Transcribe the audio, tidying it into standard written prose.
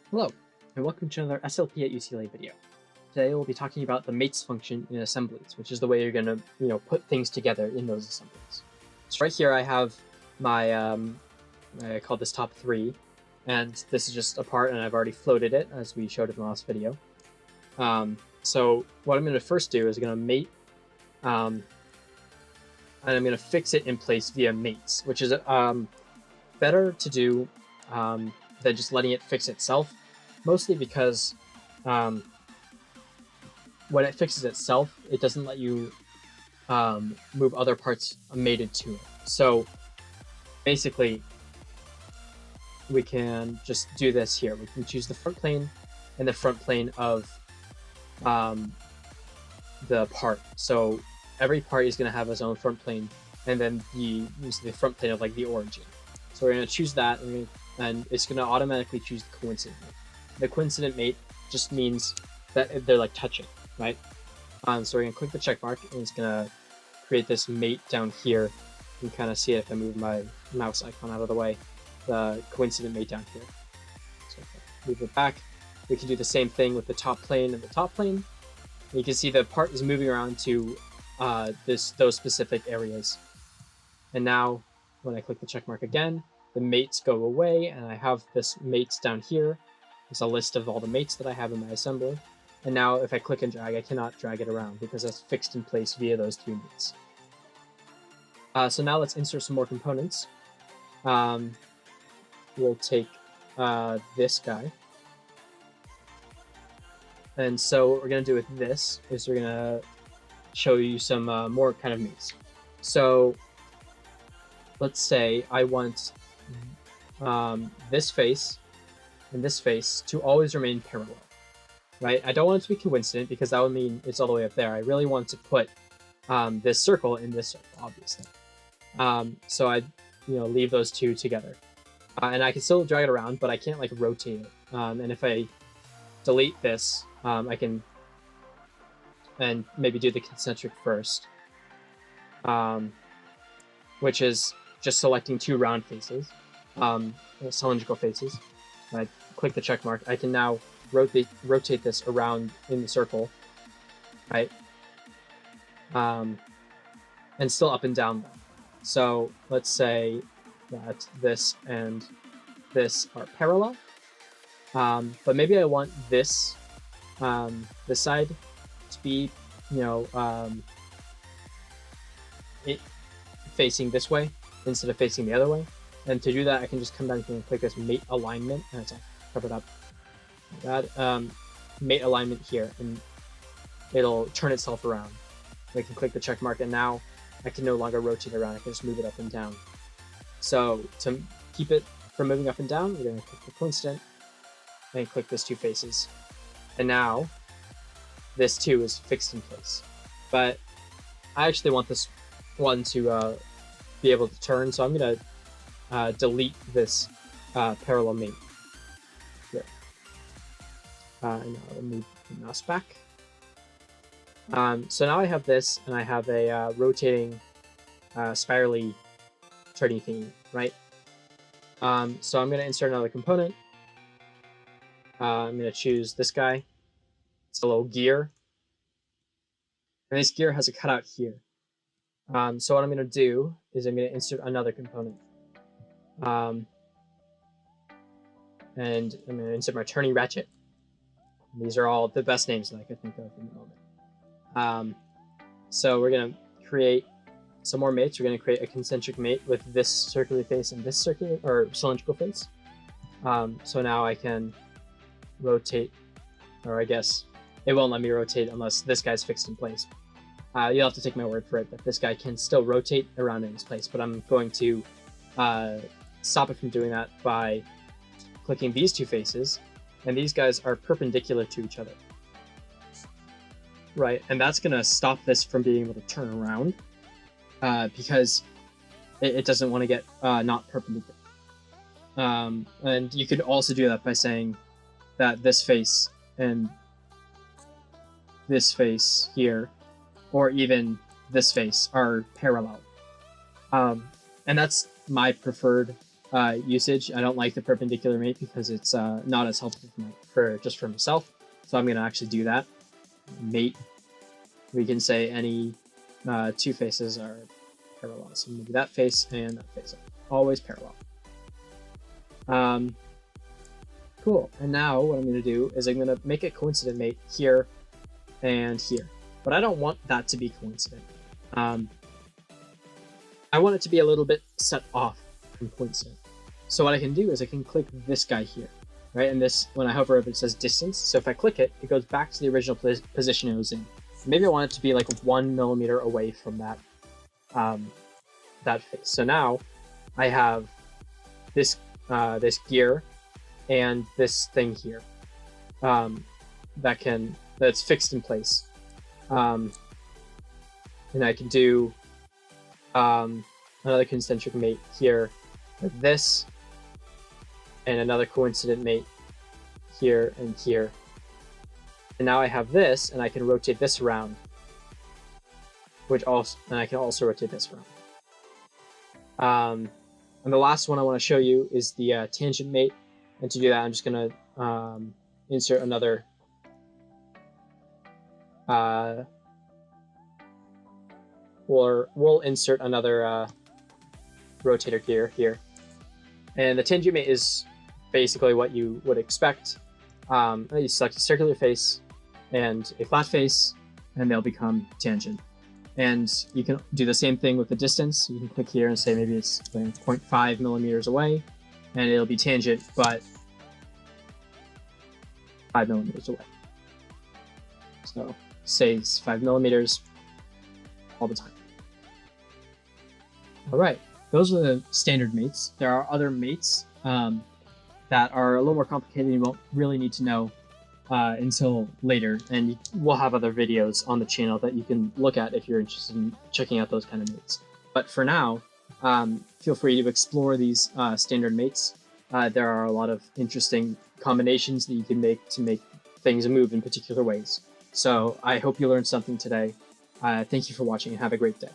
Hello, and welcome to another SLP at UCLA video. Today we'll be talking about the mates function in assemblies, which is the way you're going to, put things together in those assemblies. So right here I have my, I call this top 3, and this is just a part, and I've already floated it, as we showed in the last video. So what I'm going to first do is I'm going to mate, and I'm going to fix it in place via mates, which is better to do than just letting it fix itself, mostly because when it fixes itself, it doesn't let you move other parts mated to it. So basically, we can just do this here. We can choose the front plane and the front plane of the part. So every part is going to have its own front plane, and then the front plane of like the origin. So we're going to choose that, and it's going to automatically choose the coincident mate. The coincident mate just means that they're like touching, right? So we're going to click the check mark, and it's going to create this mate down here. You can kind of see it if I move my mouse icon out of the way, the coincident mate down here. So if I move it back, we can do the same thing with the top plane and the top plane. And you can see the part is moving around to those specific areas. And now when I click the check mark again, the mates go away, and I have this mates down here. There's a list of all the mates that I have in my assembly. And now if I click and drag, I cannot drag it around because it's fixed in place via those 2 mates. So now let's insert some more components. We'll take this guy. And so what we're going to do with this is we're going to show you some more kind of mates. So let's say I want this face and this face to always remain parallel, right? I don't want it to be coincident because that would mean it's all the way up there. I really want to put this circle in this circle, obviously. So I, leave those 2 together, and I can still drag it around, but I can't like rotate it. And if I delete this, I can and maybe do the concentric first, which is just selecting 2 round faces, cylindrical faces. When I click the check mark, I can now rotate this around in the circle, right? And still up and down though. So let's say that this and this are parallel, but maybe I want this this side to be, it facing this way instead of facing the other way. And to do that, I can just come down here and click this mate alignment, and it's covered up. Mate alignment here, and it'll turn itself around. I can click the check mark, and now I can no longer rotate around. I can just move it up and down. So to keep it from moving up and down, we're going to click the coincident and click this 2 faces. And now this 2 is fixed in place. But I actually want this one to be able to turn, so I'm going to delete this parallel mate here. And I'll move the mouse back. So now I have this, and I have a rotating, spirally turning thingy, right? So I'm going to insert another component. I'm going to choose this guy. It's a little gear. And this gear has a cutout here. So what I'm going to do is I'm going to insert another component. And I'm going to insert my turning ratchet. These are all the best names that I could think of in the moment. So we're going to create some more mates. We're going to create a concentric mate with this circular face and this circular or cylindrical face. So now I can rotate, or I guess it won't let me rotate unless this guy's fixed in place. You'll have to take my word for it that this guy can still rotate around in his place, but I'm going to stop it from doing that by clicking these 2 faces, and these guys are perpendicular to each other. Right, and that's going to stop this from being able to turn around because it doesn't want to get not perpendicular. And you could also do that by saying that this face and this face here, or even this face, are parallel. And that's my preferred usage. I don't like the perpendicular mate because it's not as helpful for myself. So I'm going to actually do that. Mate. We can say any two faces are parallel. So maybe that face and that face are always parallel. Cool. And now what I'm going to do is I'm going to make a coincident mate here and here. But I don't want that to be coincident. I want it to be a little bit set off from coincident. So what I can do is I can click this guy here, right? And this, when I hover over, it says distance. So if I click it, it goes back to the original position it was in. Maybe I want it to be like 1 millimeter away from that, that face. So now I have this, this gear and this thing here, that's fixed in place. And I can do another concentric mate here like this, and another coincident mate here and here. And now I have this, and I can rotate this around, and I can also rotate this around. And the last one I want to show you is the tangent mate. And to do that, I'm just going to insert another we'll insert another rotator gear here. And the tangent mate is basically what you would expect. You select a circular face and a flat face, and they'll become tangent. And you can do the same thing with the distance. You can click here and say maybe it's 0.5 millimeters away, and it'll be tangent, but 5 millimeters away. So say it's 5 millimeters all the time. All right, those are the standard mates. There are other mates that are a little more complicated. You won't really need to know until later, and we'll have other videos on the channel that you can look at if you're interested in checking out those kind of mates. But for now, feel free to explore these standard mates. There are a lot of interesting combinations that you can make to make things move in particular ways. So I hope you learned something today. Thank you for watching and have a great day.